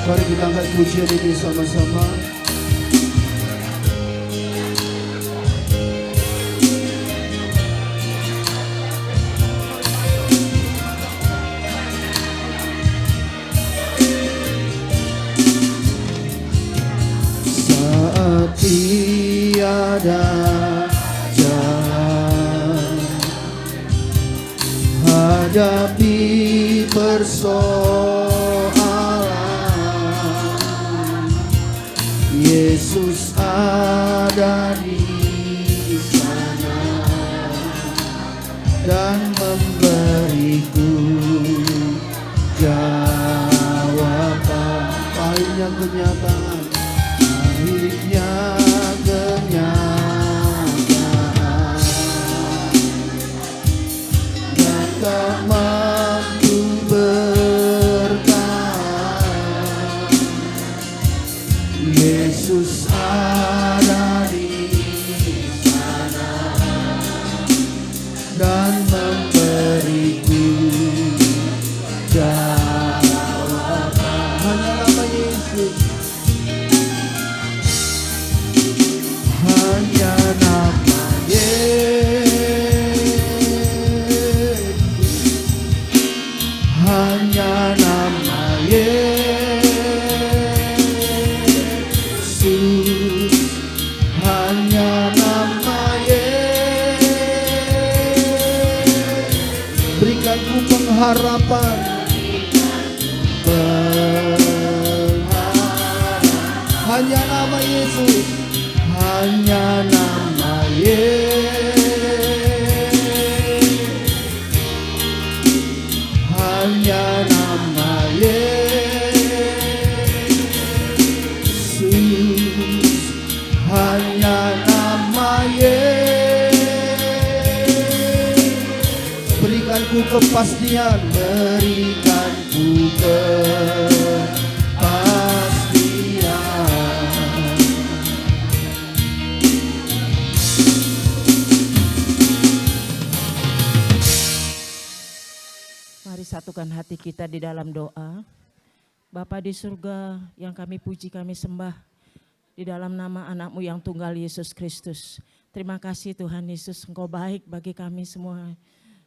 Mari kita angkat pujian ini sama-sama. Saat tiada jalan hadapi persoalan, Yesus ada di sana dan memberiku jawaban. Pahitnya kenyataan, pahitnya kenyataan, dan tak mampu bertahan. Yesus ada di sana dan memberiku jawaban. Hanya nama Yesus, hanya nama Yesus, hanya nama Yesus, hanya nama Yesus. Berikanku pengharapan, hanya nama Yesus, hanya nama Yesus, hanya nama Yesus, hanya nama Yesus. Berikanku kepastian, berikanku kepastian. Mari satukan hati kita di dalam doa. Bapa di surga yang kami puji, kami sembah di dalam nama anak-Mu yang tunggal Yesus Kristus. Terima kasih Tuhan Yesus, Engkau baik bagi kami semua.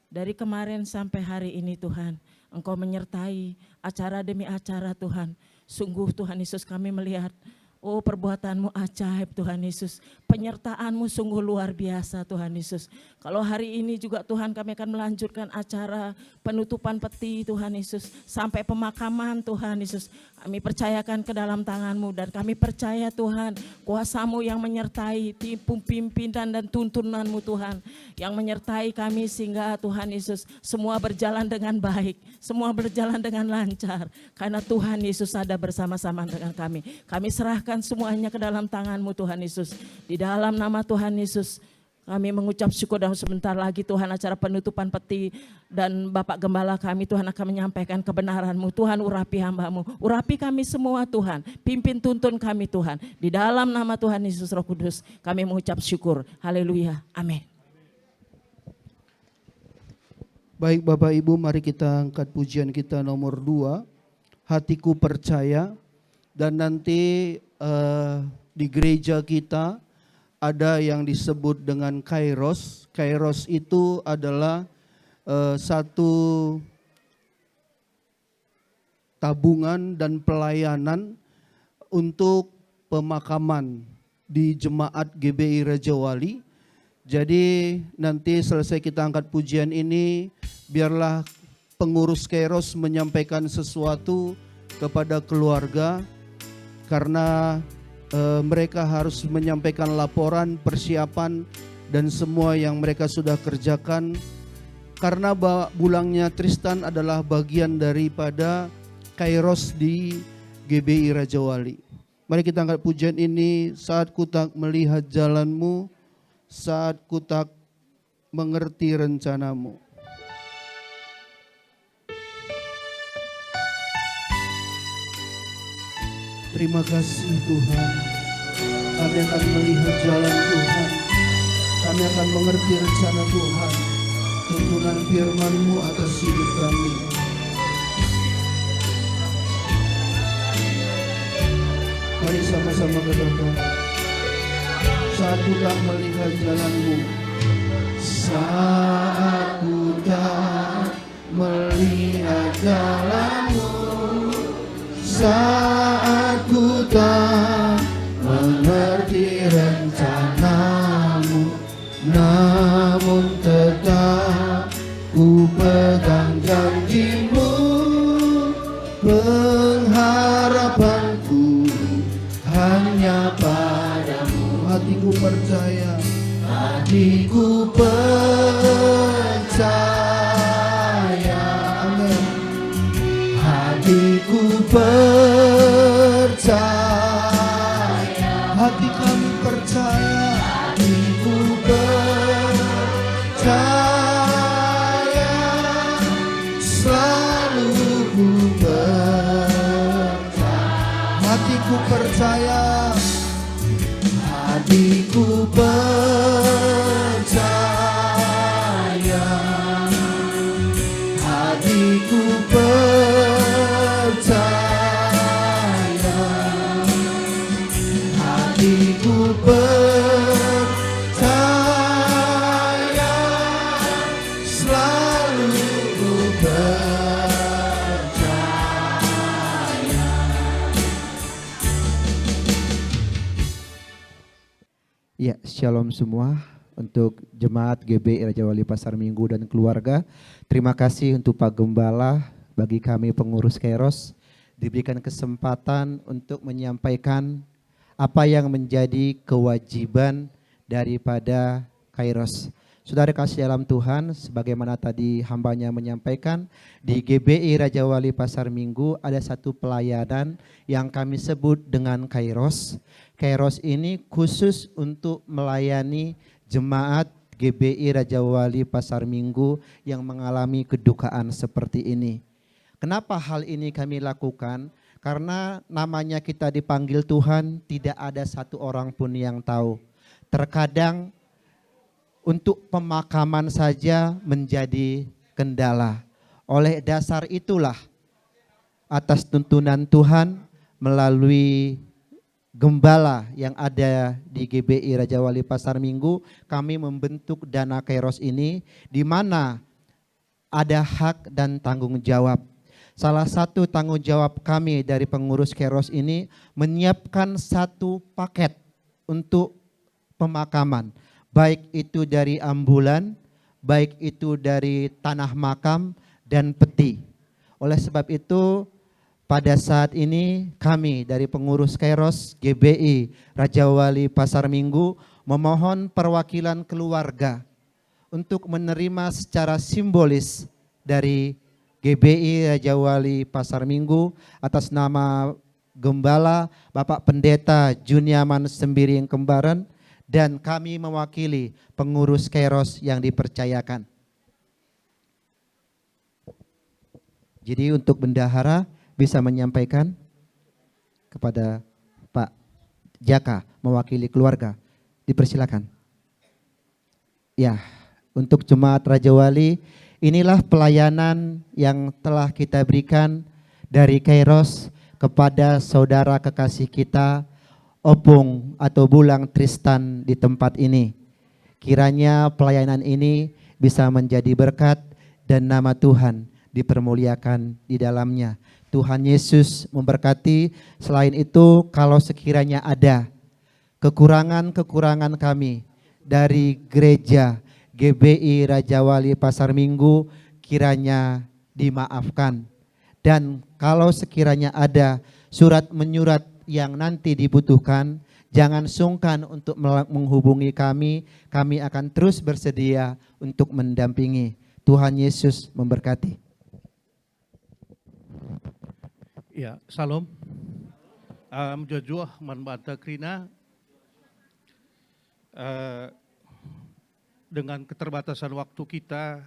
Dari kemarin sampai hari ini Tuhan, Engkau menyertai acara demi acara Tuhan. Sungguh Tuhan Yesus kami melihat, oh perbuatan-Mu ajaib Tuhan Yesus. Penyertaan-Mu sungguh luar biasa Tuhan Yesus. Kalau hari ini juga Tuhan kami akan melanjutkan acara penutupan peti Tuhan Yesus. Sampai pemakaman Tuhan Yesus. Kami percayakan ke dalam tangan-Mu dan kami percaya Tuhan kuasa-Mu yang menyertai pimpinan dan tuntunan-Mu Tuhan. Yang menyertai kami sehingga Tuhan Yesus semua berjalan dengan baik. Semua berjalan dengan lancar. Karena Tuhan Yesus ada bersama-sama dengan kami. Kami serahkan semuanya ke dalam tangan-Mu Tuhan Yesus. Di dalam nama Tuhan Yesus kami mengucap syukur dan sebentar lagi Tuhan acara penutupan peti dan Bapak Gembala kami Tuhan akan menyampaikan kebenaran-Mu. Tuhan urapi hamba-Mu, urapi kami semua Tuhan, pimpin tuntun kami Tuhan. Di dalam nama Tuhan Yesus Roh Kudus kami mengucap syukur. Haleluya, amin. Baik Bapak Ibu, mari kita angkat pujian kita nomor 2, Hatiku Percaya. Dan nanti di gereja kita ada yang disebut dengan Kairos. Kairos itu adalah satu tabungan dan pelayanan untuk pemakaman di Jemaat GBI Raja Wali. Jadi nanti selesai kita angkat pujian ini, biarlah pengurus Kairos menyampaikan sesuatu kepada keluarga, karena mereka harus menyampaikan laporan, persiapan, dan semua yang mereka sudah kerjakan. Karena pulangnya Tristan adalah bagian daripada Kairos di GBI Raja Wali. Mari kita angkat pujian ini. Saat ku tak melihat jalan-Mu, saat ku tak mengerti rencana-Mu. Terima kasih Tuhan, kami akan melihat jalan Tuhan, kami akan mengerti rencana Tuhan, tuntunan firman-Mu atas hidup kami. Mari sama-sama katakan, saat ku tak melihat jalanmu, saat ku tak melihat jalanmu, saat ku tak mengerti rencanamu, namun tetap ku pegang janjimu. Pengharapanku hanya padamu. Hatiku percaya, hatiku percaya, amin. Hatiku percaya, hati kami percaya, hatiku percaya, selalu ku percaya. Hatiku percaya, hatiku percaya, hatiku percaya, hatiku percaya, selalu ku percaya. Ya, shalom semua untuk jemaat GBI Raja Wali Pasar Minggu dan keluarga. Terima kasih untuk Pak Gembala, bagi kami pengurus Kairos, diberikan kesempatan untuk menyampaikan apa yang menjadi kewajiban daripada Kairos. Saudara kasih dalam Tuhan, sebagaimana tadi hambanya menyampaikan, di GBI Raja Wali Pasar Minggu ada satu pelayanan yang kami sebut dengan Kairos. Kairos ini khusus untuk melayani jemaat GBI Raja Wali Pasar Minggu yang mengalami kedukaan seperti ini. Kenapa hal ini kami lakukan? Karena namanya kita dipanggil Tuhan, tidak ada satu orang pun yang tahu. Terkadang untuk pemakaman saja menjadi kendala. Oleh dasar itulah, atas tuntunan Tuhan melalui gembala yang ada di GBI Raja Wali Pasar Minggu, kami membentuk dana Kairos ini, di mana ada hak dan tanggung jawab. Salah satu tanggung jawab kami dari pengurus Kairos ini menyiapkan satu paket untuk pemakaman, baik itu dari ambulan, baik itu dari tanah makam dan peti. Oleh sebab itu, pada saat ini kami dari pengurus Kairos GBI Raja Wali Pasar Minggu memohon perwakilan keluarga untuk menerima secara simbolis dari GBI Raja Wali Pasar Minggu atas nama Gembala Bapak Pendeta Juniaman Sembiring Kembaran, dan kami mewakili pengurus Kairos yang dipercayakan. Jadi untuk bendahara bisa menyampaikan kepada Pak Jaka mewakili keluarga. Dipersilakan. Ya, untuk jemaat Raja Wali, inilah pelayanan yang telah kita berikan dari Kairos kepada saudara kekasih kita, Opung atau Bulang Tristan di tempat ini. Kiranya pelayanan ini bisa menjadi berkat dan nama Tuhan dipermuliakan di dalamnya. Tuhan Yesus memberkati. Selain itu, kalau sekiranya ada kekurangan-kekurangan kami dari gereja GBI Raja Wali Pasar Minggu, kiranya dimaafkan. Dan kalau sekiranya ada surat menyurat yang nanti dibutuhkan, jangan sungkan untuk menghubungi kami. Kami akan terus bersedia untuk mendampingi. Tuhan Yesus memberkati. Ya, salam. Jojoh manbanta krina. Dengan keterbatasan waktu kita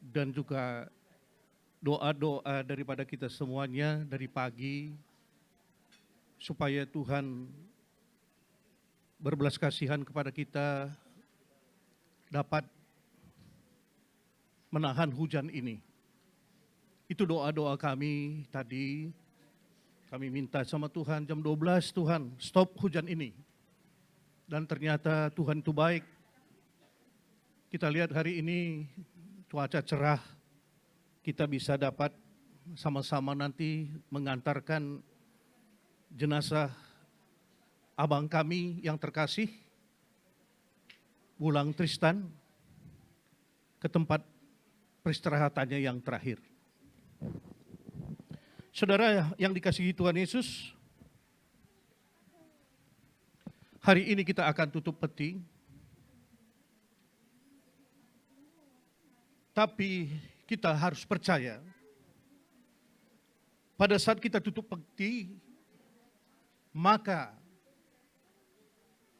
dan juga doa-doa daripada kita semuanya dari pagi, supaya Tuhan berbelas kasihan kepada kita, dapat menahan hujan ini. Itu doa-doa kami tadi. Kami minta sama Tuhan jam 12, Tuhan stop hujan ini. Dan ternyata Tuhan itu baik. Kita lihat hari ini cuaca cerah. Kita bisa dapat sama-sama nanti mengantarkan jenazah abang kami yang terkasih, Wulang Tristan, ke tempat peristirahatannya yang terakhir. Saudara yang dikasihi Tuhan Yesus, hari ini kita akan tutup peti, tapi kita harus percaya, pada saat kita tutup peti, maka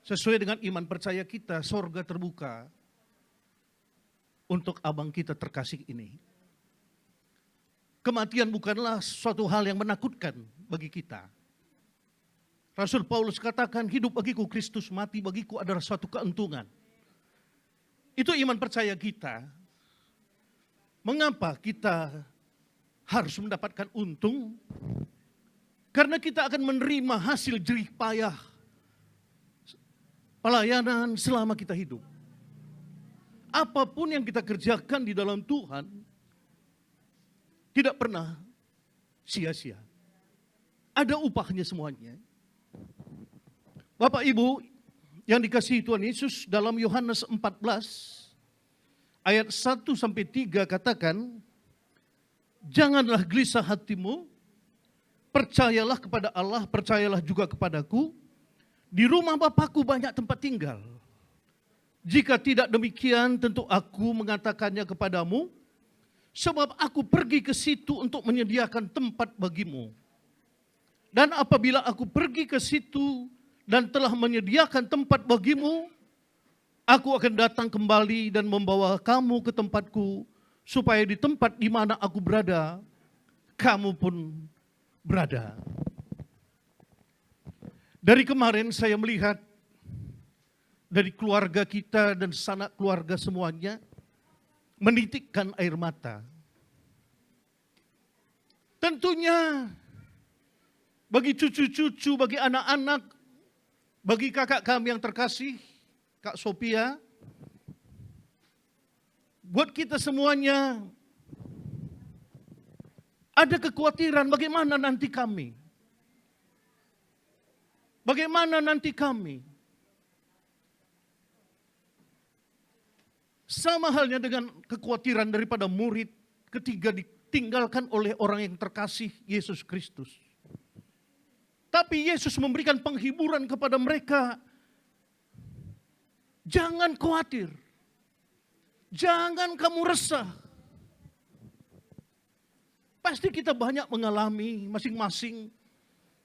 sesuai dengan iman percaya kita, sorga terbuka untuk abang kita terkasih ini. Kematian bukanlah suatu hal yang menakutkan bagi kita. Rasul Paulus katakan, hidup bagiku Kristus, mati bagiku adalah suatu keuntungan. Itu iman percaya kita. Mengapa kita harus mendapatkan untung? Karena kita akan menerima hasil jerih payah pelayanan selama kita hidup. Apapun yang kita kerjakan di dalam Tuhan, tidak pernah sia-sia. Ada upahnya semuanya. Bapak Ibu yang dikasihi Tuhan Yesus, dalam Yohanes 14 ayat 1-3 katakan, janganlah gelisah hatimu, percayalah kepada Allah, percayalah juga kepadaku. Di rumah Bapakku banyak tempat tinggal. Jika tidak demikian, tentu aku mengatakannya kepadamu, sebab aku pergi ke situ untuk menyediakan tempat bagimu. Dan apabila aku pergi ke situ dan telah menyediakan tempat bagimu, aku akan datang kembali dan membawa kamu ke tempatku, supaya di tempat di mana aku berada, kamu pun berada. Dari kemarin saya melihat dari keluarga kita dan sanak keluarga semuanya menitikkan air mata. Tentunya bagi cucu-cucu, bagi anak-anak, bagi kakak kami yang terkasih, Kak Sophia, buat kita semuanya ada kekhawatiran bagaimana nanti kami. Bagaimana nanti kami? Sama halnya dengan kekhawatiran daripada murid ketika ditinggalkan oleh orang yang terkasih, Yesus Kristus. Tapi Yesus memberikan penghiburan kepada mereka. Jangan khawatir. Jangan kamu resah. Pasti kita banyak mengalami masing-masing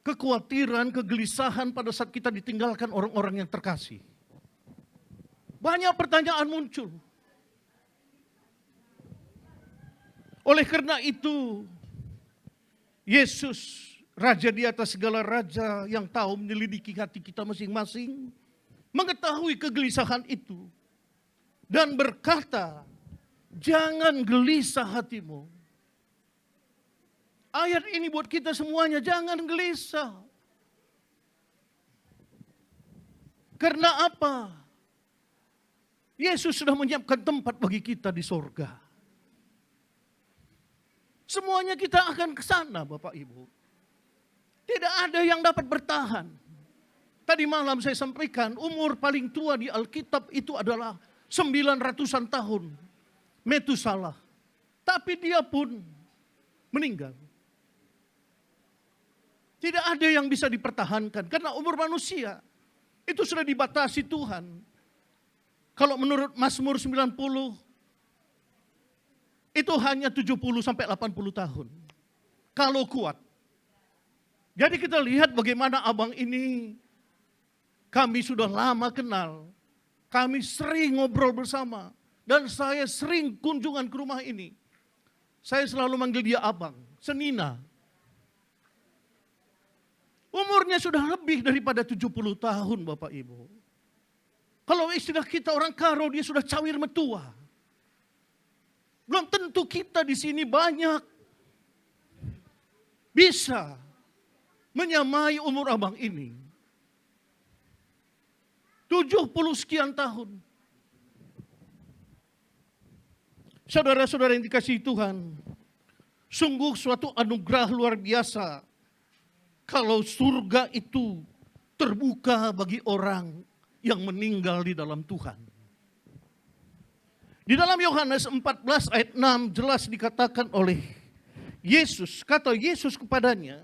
kekhawatiran, kegelisahan pada saat kita ditinggalkan orang-orang yang terkasih. Banyak pertanyaan muncul. Oleh karena itu, Yesus, Raja di atas segala raja yang tahu menyelidiki hati kita masing-masing, mengetahui kegelisahan itu dan berkata, jangan gelisah hatimu. Ayat ini buat kita semuanya, jangan gelisah. Karena apa? Yesus sudah menyiapkan tempat bagi kita di sorga. Semuanya kita akan ke sana, Bapak Ibu. Tidak ada yang dapat bertahan. Tadi malam saya sampaikan, umur paling tua di Alkitab itu adalah 900-an tahun. Metusalah. Tapi dia pun meninggal. Tidak ada yang bisa dipertahankan karena umur manusia itu sudah dibatasi Tuhan. Kalau menurut Mazmur 90 itu hanya 70 sampai 80 tahun. Kalau kuat. Jadi kita lihat bagaimana abang ini kami sudah lama kenal. Kami sering ngobrol bersama dan saya sering kunjungan ke rumah ini. Saya selalu manggil dia abang, senina. Umurnya sudah lebih daripada 70 tahun Bapak Ibu. Kalau istilah kita orang Karo, dia sudah cawir metua. Belum tentu kita di sini banyak bisa menyamai umur abang ini. 70 sekian tahun. Saudara-saudara yang dikasihi Tuhan, sungguh suatu anugerah luar biasa kalau surga itu terbuka bagi orang yang meninggal di dalam Tuhan. Di dalam Yohanes 14 ayat 6 jelas dikatakan oleh Yesus, kata Yesus kepadanya,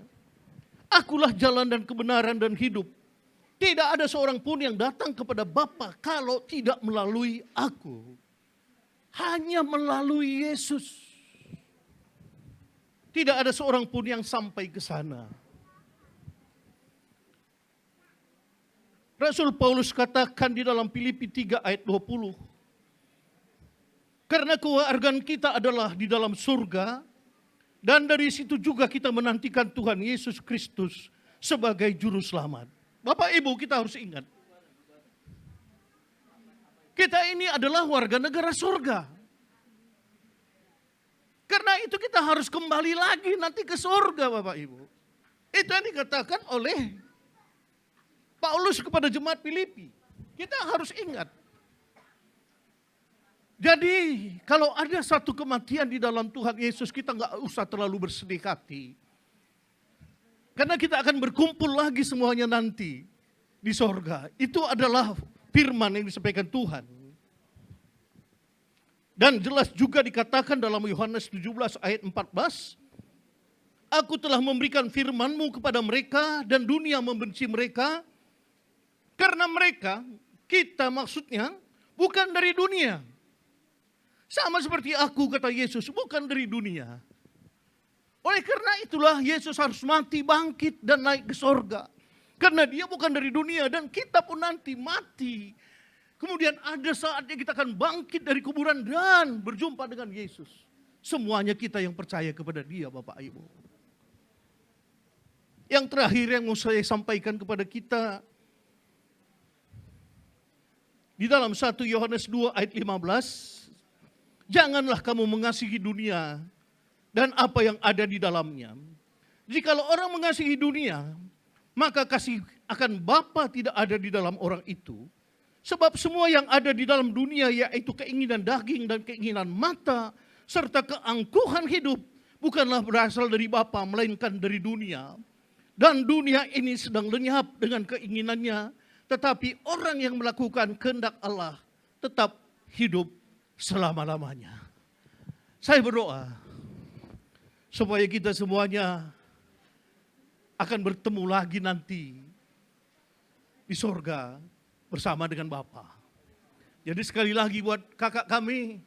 "Akulah jalan dan kebenaran dan hidup. Tidak ada seorang pun yang datang kepada Bapa kalau tidak melalui aku." Hanya melalui Yesus. Tidak ada seorang pun yang sampai ke sana. Rasul Paulus katakan di dalam Filipi 3 ayat 20. Karena kewargaan kita adalah di dalam surga, dan dari situ juga kita menantikan Tuhan Yesus Kristus sebagai juru selamat. Bapak Ibu, kita harus ingat. Kita ini adalah warga negara surga. Karena itu kita harus kembali lagi nanti ke surga, Bapak Ibu. Itu yang dikatakan oleh Paulus kepada jemaat Filipi. Kita harus ingat. Jadi kalau ada satu kematian di dalam Tuhan Yesus, kita nggak usah terlalu bersedih hati. Karena kita akan berkumpul lagi semuanya nanti di sorga. Itu adalah firman yang disampaikan Tuhan. Dan jelas juga dikatakan dalam Yohanes 17 ayat 14, "Aku telah memberikan firman-Mu kepada mereka dan dunia membenci mereka, karena mereka," kita maksudnya, "bukan dari dunia. Sama seperti aku," kata Yesus, "bukan dari dunia." Oleh karena itulah Yesus harus mati, bangkit, dan naik ke sorga. Karena dia bukan dari dunia dan kita pun nanti mati. Kemudian ada saatnya kita akan bangkit dari kuburan dan berjumpa dengan Yesus. Semuanya kita yang percaya kepada dia, Bapak Ibu. Yang terakhir yang mau saya sampaikan kepada kita, di dalam 1 Yohanes 2 ayat 15, "Janganlah kamu mengasihi dunia dan apa yang ada di dalamnya. Jikalau orang mengasihi dunia, maka kasih akan Bapa tidak ada di dalam orang itu. Sebab semua yang ada di dalam dunia, yaitu keinginan daging dan keinginan mata, serta keangkuhan hidup, bukanlah berasal dari Bapa, melainkan dari dunia. Dan dunia ini sedang lenyap dengan keinginannya, tetapi orang yang melakukan kehendak Allah tetap hidup selama-lamanya." Saya berdoa supaya kita semuanya akan bertemu lagi nanti di sorga bersama dengan Bapa. Jadi sekali lagi buat kakak kami,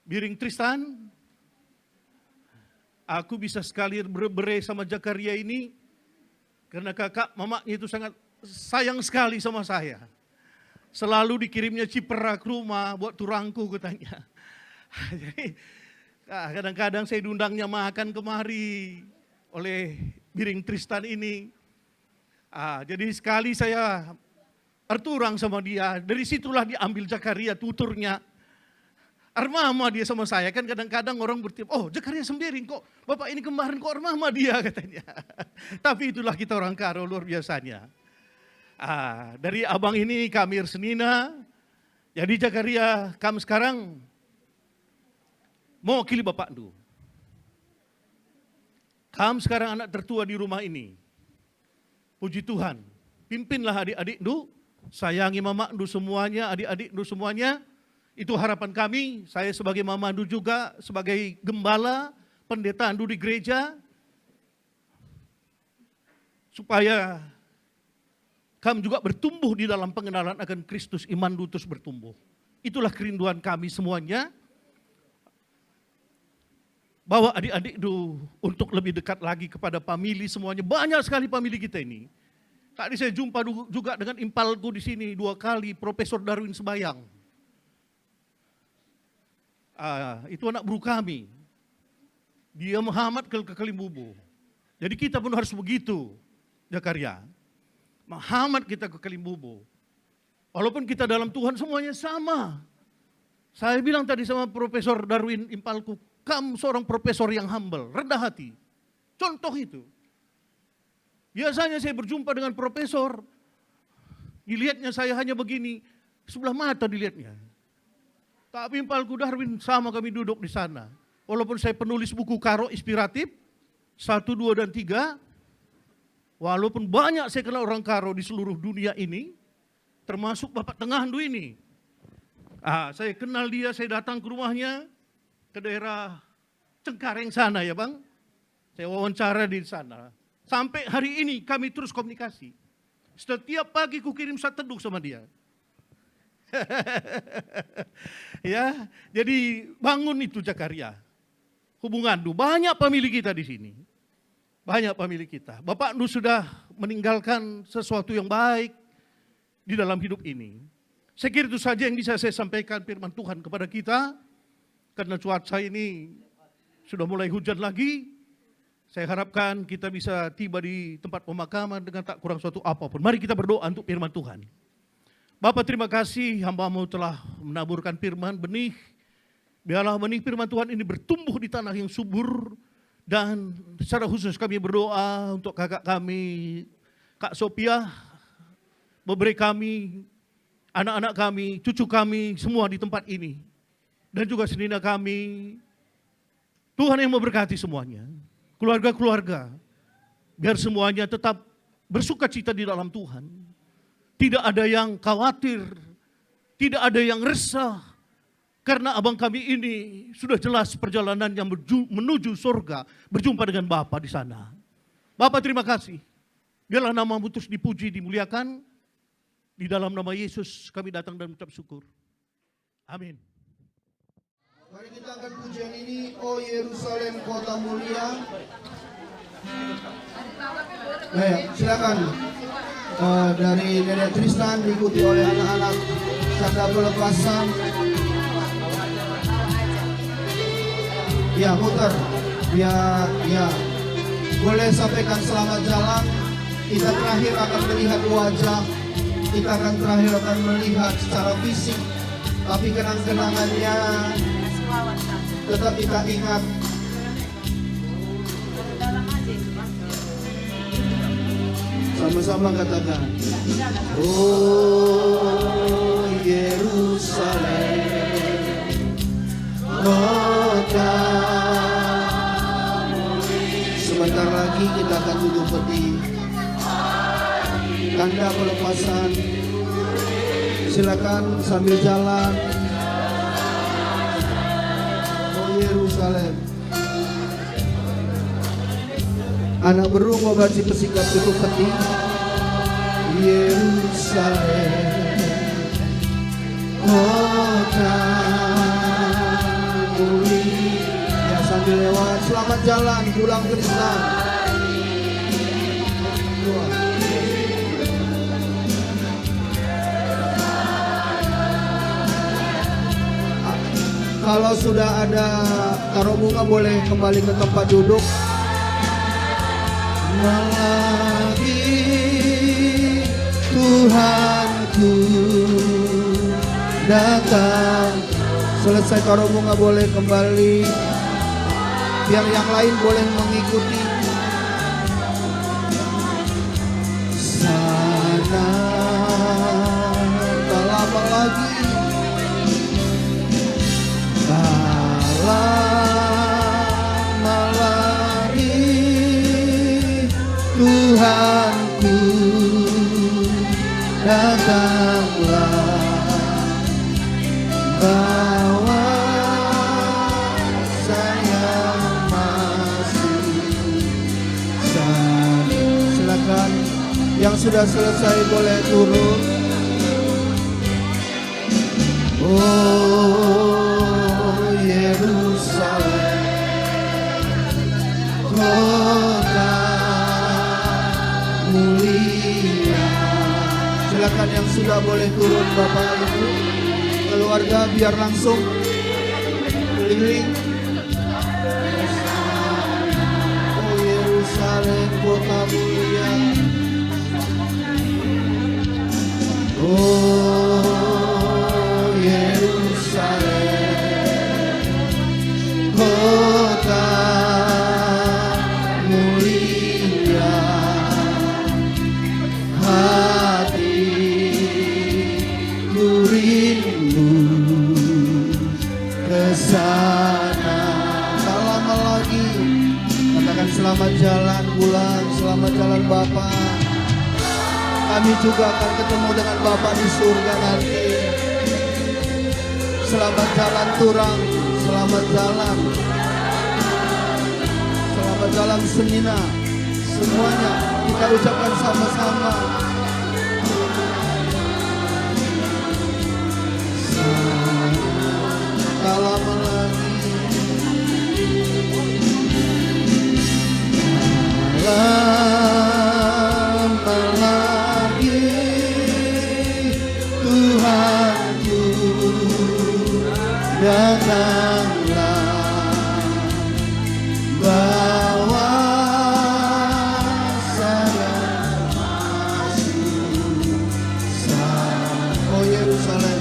Biring Tristan, aku bisa sekali berbere sama Jakaria ini karena kakak mamanya itu sangat sayang sekali sama saya. Selalu dikirimnya cipera ke rumah buat turangku katanya. Jadi kadang-kadang saya diundangnya makan kemari oleh Biring Tristan ini. Jadi sekali saya berturang sama dia, dari situlah diambil Jakaria tuturnya. Armama dia sama saya, kan kadang-kadang orang bertanya, "Oh Jakaria Sembiring kok, Bapak ini kemarin kok armama dia," katanya. Tapi itulah kita orang Karo, luar biasanya. Dari abang ini kami Senina, jadi Jakaria kamu sekarang mewakili Bapak Du. Kamu sekarang anak tertua di rumah ini. Puji Tuhan, pimpinlah adik-adik Du, sayangi Mama Du semuanya, adik-adik Du semuanya. Itu harapan kami, saya sebagai Mama Du juga, sebagai gembala, pendeta Du di gereja, supaya kamu juga bertumbuh di dalam pengenalan akan Kristus, iman Du terus bertumbuh. Itulah kerinduan kami semuanya, bawa adik-adik Du untuk lebih dekat lagi kepada famili semuanya. Banyak sekali famili kita ini. Tadi saya jumpa juga dengan impalku di sini 2 kali, Profesor Darwin Sebayang. Itu anak buru kami. Dia Muhammad ke Kalimbubu. Jadi kita pun harus begitu, Jakaria. Muhammad kita ke Kalimbubu. Walaupun kita dalam Tuhan semuanya sama. Saya bilang tadi sama Profesor Darwin impalku, kamu seorang profesor yang humble, rendah hati. Contoh itu. Biasanya saya berjumpa dengan profesor, dilihatnya saya hanya begini, sebelah mata dilihatnya. Tapi Impalku Darwin sama kami duduk di sana. Walaupun saya penulis buku Karo inspiratif, 1, 2, dan 3, walaupun banyak saya kenal orang Karo di seluruh dunia ini, termasuk Bapak Tengahandu ini. Saya kenal dia, saya datang ke rumahnya, ke daerah Cengkareng sana ya Bang. Saya wawancara di sana. Sampai hari ini kami terus komunikasi. Setiap pagi ku kirim satu teduh sama dia. Ya, jadi bangun itu Jakarta. Hubungan Du, banyak pemilik kita di sini. Banyak pemilik kita. Bapak Du sudah meninggalkan sesuatu yang baik di dalam hidup ini. Saya kira itu saja yang bisa saya sampaikan firman Tuhan kepada kita. Karena cuaca ini sudah mulai hujan lagi. Saya harapkan kita bisa tiba di tempat pemakaman dengan tak kurang suatu apapun. Mari kita berdoa untuk firman Tuhan. Bapa, terima kasih hamba-Mu telah menaburkan firman, benih. Biarlah benih firman Tuhan ini bertumbuh di tanah yang subur. Dan secara khusus kami berdoa untuk kakak kami, Kak Sophia, beberapa kami, anak-anak kami, cucu kami, semua di tempat ini. Dan juga senina kami. Tuhan yang memberkati semuanya. Keluarga-keluarga, biar semuanya tetap bersuka cita di dalam Tuhan. Tidak ada yang khawatir, tidak ada yang resah, karena abang kami ini sudah jelas perjalanan yang menuju surga, berjumpa dengan Bapa di sana. Bapa, terima kasih. Biarlah nama-Mu terus dipuji, dimuliakan. Di dalam nama Yesus kami datang dan mengucap syukur. Amin. Mari kita angkat pujian ini, oh Yerusalem kota mulia. Baik, silakan. Dari Nenek Tristan diikuti oleh anak-anak tanda pelepasan. Ya, muter. Ya. Boleh sampaikan selamat jalan. Kita terakhir akan melihat wajah. Kita akan terakhir akan melihat secara fisik. Tapi kenang-kenangannya tetap kita ingat. Sama-sama katakan, oh Yerusalem kota. Sebentar lagi kita akan duduk peti tanda pelepasan. Silakan sambil jalan. Yerusalem. Anak berung obat si pesikat tutup peti. Yerusalem kota mulia. Ya, sambil lewat, selamat jalan pulang ke Kristen. Kalau sudah ada taruh bunga boleh kembali ke tempat duduk. Lagi Tuhanku datang. Selesai taruh bunga boleh kembali. Biar yang lain boleh mengikuti. Sana tak lama lagi. Lama lagi Tuhanku datanglah, bawa saya masih sana. Silakan yang sudah selesai boleh turun. Yerusalem kota mulia. Silakan yang sudah boleh turun Bapak Ibu keluarga biar langsung keliling. Oh Yerusalem kota mulia. Oh Yerusalem kota mulia. sana. Tak lama lagi, katakan selamat jalan bulan, selamat jalan Bapak. Kami juga akan ketemu dengan Bapak di surga nanti. Selamat jalan Turang, selamat jalan. Selamat jalan Senina. Semuanya kita ucapkan sama-sama. Tak lama lagi, lama lagi, Tuhanku, datanglah, bawa saya masuk sana. Oh Yerusalem,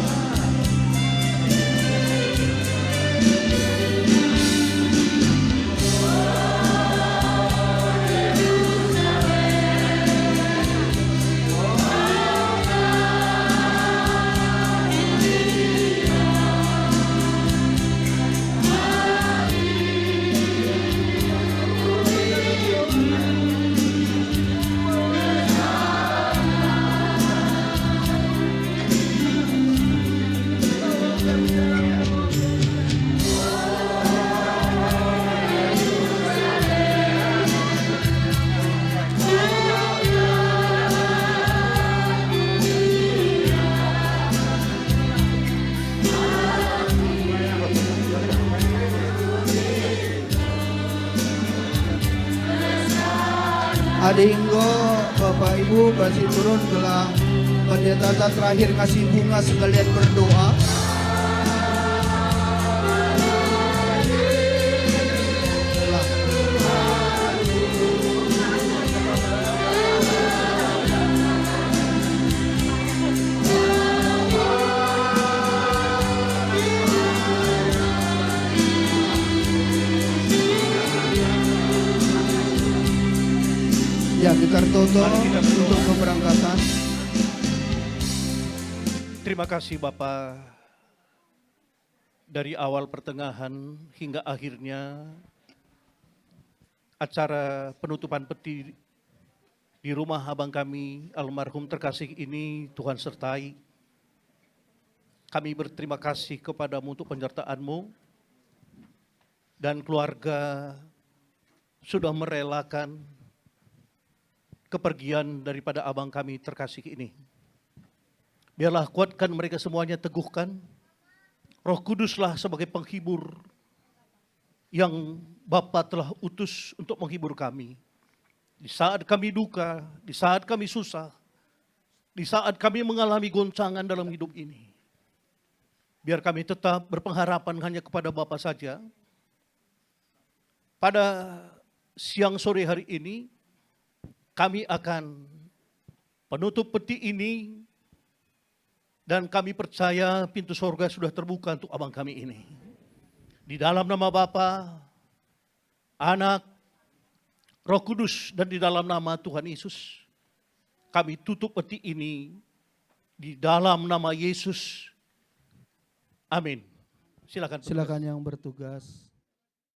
Adinggo, Bapak Ibu kasih turun gelang. Pendeta terakhir kasih bunga sekalian berdoa. Ya, kita tutup untuk keberangkatan. Terima kasih Bapak, dari awal pertengahan hingga akhirnya acara penutupan peti di rumah abang kami almarhum terkasih ini Tuhan sertai. Kami berterima kasih kepadamu untuk penyertaan-Mu dan keluarga sudah merelakan kepergian daripada abang kami terkasih ini. Biarlah kuatkan mereka semuanya, teguhkan. Roh Kuduslah sebagai penghibur yang Bapa telah utus untuk menghibur kami. Di saat kami duka, di saat kami susah, di saat kami mengalami goncangan dalam hidup ini. Biar kami tetap berpengharapan hanya kepada Bapa saja. Pada siang sore hari ini, kami akan penutup peti ini dan kami percaya pintu surga sudah terbuka untuk abang kami ini. Di dalam nama Bapa, Anak, Roh Kudus dan di dalam nama Tuhan Yesus, kami tutup peti ini di dalam nama Yesus. Amin. Silakan. Silakan yang bertugas.